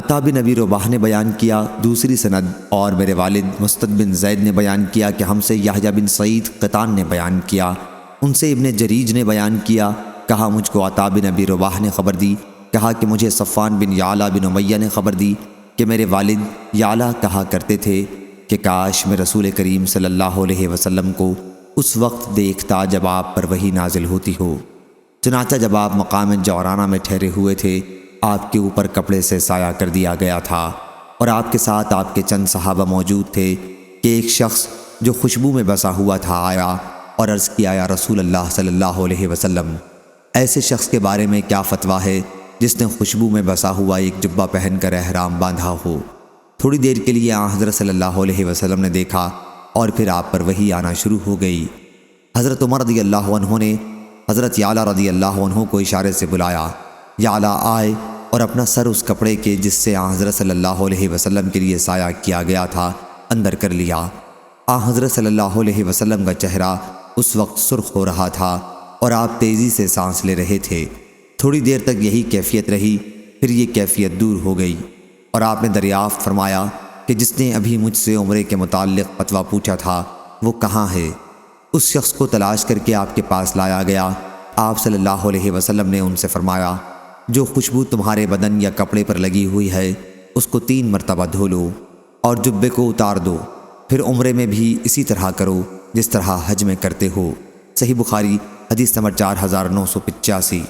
عطا بن ابی رباح نے بیان کیا دوسری سند، اور میرے والد مستد بن زید نے بیان کیا کہ ہم سے یحییٰ بن سعید قطان نے بیان کیا، ان سے ابن جریج نے بیان کیا، کہا مجھ کو عطا بن ابی رباح نے خبر دی، کہا کہ مجھے صفوان بن یعلا بن امیہ نے خبر دی کہ میرے والد یعلا کہا کرتے تھے کہ کاش میں رسول کریم صلی اللہ علیہ وسلم کو اس وقت دیکھتا جب آپ پر وحی نازل ہوتی ہو۔ چنانچہ جب آپ مقام جعرانہ میں ٹھہرے ہوئے تھے، آپ کے اوپر کپڑے سے سایہ کر دیا گیا تھا، اور آپ کے ساتھ آپ کے چند صحابہ موجود تھے کہ ایک شخص جو خوشبو میں بسا ہوا تھا آیا اور عرض کیا یا رسول اللہ صلی اللہ علیہ وسلم، ایسے شخص کے بارے میں کیا فتویٰ ہے جس نے خوشبو میں بسا ہوا ایک جبہ پہن کر احرام باندھا ہو؟ تھوڑی دیر کے لیے حضرت صلی اللہ علیہ وسلم نے دیکھا اور پھر آپ پر وحی آنا شروع ہو گئی۔ حضرت عمر رضی اللہ عنہ نے حضرت یعلا رضی اللہ عنہ کو اشارے سے بلایا، یعلا آئے اور اپنا سر اس کپڑے کے جس سے حضرت صلی اللہ علیہ وسلم کے لیے سایہ کیا گیا تھا اندر کر لیا۔ حضرت صلی اللہ علیہ وسلم کا چہرہ اس وقت سرخ ہو رہا تھا اور آپ تیزی سے سانس لے رہے تھے۔ تھوڑی دیر تک یہی کیفیت رہی، پھر یہ کیفیت دور ہو گئی اور آپ نے دریافت فرمایا کہ جس نے ابھی مجھ سے عمرے کے متعلق فتویٰ پوچھا تھا وہ کہاں ہے؟ اس شخص کو تلاش کر کے آپ کے پاس لایا گیا۔ آپ صلی اللہ علیہ وسلم نے ان سے فرمایا، جو خوشبو تمہارے بدن یا کپڑے پر لگی ہوئی ہے اس کو 3 مرتبہ دھو لو اور جبے کو اتار دو، پھر عمرے میں بھی اسی طرح کرو جس طرح حج میں کرتے ہو۔ صحیح بخاری حدیث نمبر 4985۔